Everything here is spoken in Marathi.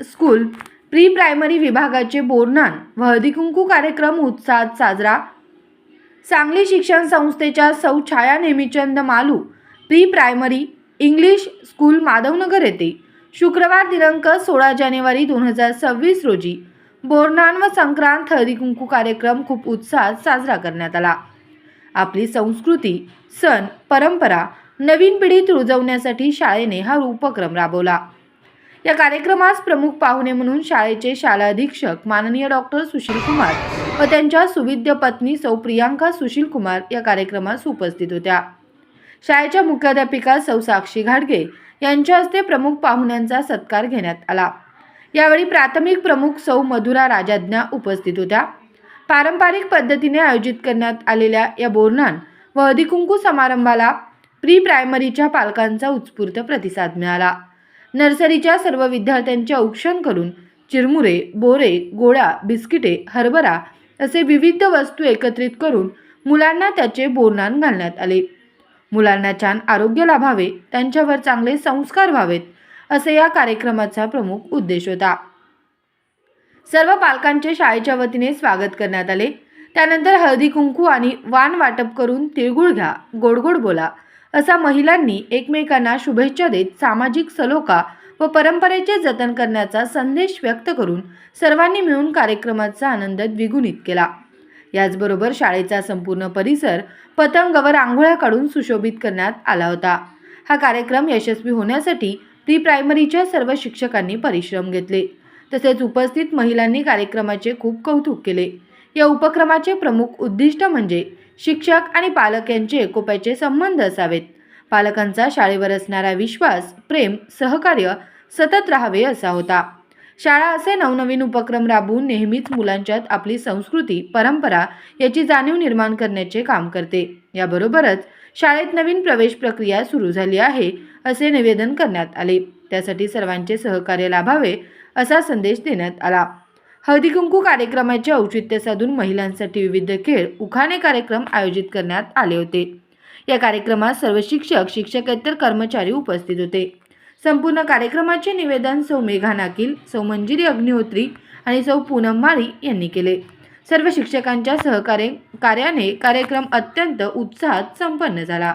स्कूल प्री प्रायमरी विभागाचे बोरनान व हळदीकुंकू कार्यक्रम उत्साहात साजरा। सांगली शिक्षण संस्थेच्या सौ Chhaya Nemichand Malu pre primary English school Madhavnagar येथे शुक्रवार दिनांक 16 जानेवारी 2026 रोजी बोरनान व संक्रांत हळदीकुंकू कार्यक्रम खूप उत्साहात साजरा करण्यात आला। आपली संस्कृती, सण, परंपरा नवीन पिढीत रुजवण्यासाठी शाळेने हा उपक्रम राबवला। या कार्यक्रमास प्रमुख पाहुणे म्हणून शाळेचे शाळा अधीक्षक माननीय डॉक्टर सुशील कुमार व त्यांच्या सुविद्य पत्नी सौ प्रियांका सुशील कुमार या कार्यक्रमास उपस्थित होत्या। शाळेच्या मुख्याध्यापिका सौ साक्षी घाडगे यांच्या हस्ते प्रमुख पाहुण्यांचा सत्कार घेण्यात आला। यावेळी प्राथमिक प्रमुख सौ मधुरा राजाज्ञा उपस्थित होत्या। पारंपरिक पद्धतीने आयोजित करण्यात आलेल्या या बोरनान व हळदीकुंकू समारंभाला प्री प्रायमरीच्या पालकांचा उत्स्फूर्त प्रतिसाद मिळाला। नर्सरीच्या सर्व विद्यार्थ्यांचे औक्षण करून चिरमुरे, बोरे, गोळा, बिस्किटे, हरभरा असे विविध वस्तू एकत्रित करून मुलांना त्याचे बोरनान घालण्यात आले। मुलांना छान आरोग्य लाभावे, त्यांच्यावर चांगले संस्कार व्हावेत असे या कार्यक्रमाचा प्रमुख उद्देश होता। सर्व पालकांचे शाळेच्या वतीने स्वागत करण्यात आले। त्यानंतर हळदी कुंकू आणि वाण वाटप करून तिळगुळ घ्या, गोड गोड बोला असा महिलांनी एकमेकांना शुभेच्छा देत सामाजिक सलोखा व परंपरेचे जतन करण्याचा संदेश व्यक्त करून सर्वांनी मिळून कार्यक्रमाचा आनंद द्विगुणित केला। याचबरोबर शाळेचा संपूर्ण परिसर पतंग व रांगोळ्या काढून सुशोभित करण्यात आला होता। हा कार्यक्रम यशस्वी होण्यासाठी प्री प्रायमरीच्या सर्व शिक्षकांनी परिश्रम घेतले। तसेच उपस्थित महिलांनी कार्यक्रमाचे खूप कौतुक केले। या उपक्रमाचे प्रमुख उद्दिष्ट म्हणजे शिक्षक आणि पालक यांचे एकोप्याचे संबंध असावेत। पालकांचा शाळेवर असणारा विश्वास, प्रेम, सहकार्य सतत राहावे असा होता। शाळा असे नवनवीन उपक्रम राबवून नेहमीच मुलांच्यात आपली संस्कृती, परंपरा याची जाणीव निर्माण करण्याचे काम करते। याबरोबरच शाळेत नवीन प्रवेश प्रक्रिया सुरू झाली आहे असे निवेदन करण्यात आले। त्यासाठी सर्वांचे सहकार्य लाभावे असा संदेश देण्यात आला। हळदी कुंकू कार्यक्रमाचे औचित्य साधून महिलांसाठी विविध खेळ, उखाणे कार्यक्रम आयोजित करण्यात आले होते। या कार्यक्रमात सर्व शिक्षक, शिक्षकेतर कर्मचारी उपस्थित होते। संपूर्ण कार्यक्रमाचे निवेदन सौ मेघा नाकील, सौ मंजिरी अग्निहोत्री आणि सौ पूनम माळी यांनी केले। सर्व शिक्षकांच्या सहकार्याने कार्यक्रम अत्यंत उत्साहात संपन्न झाला।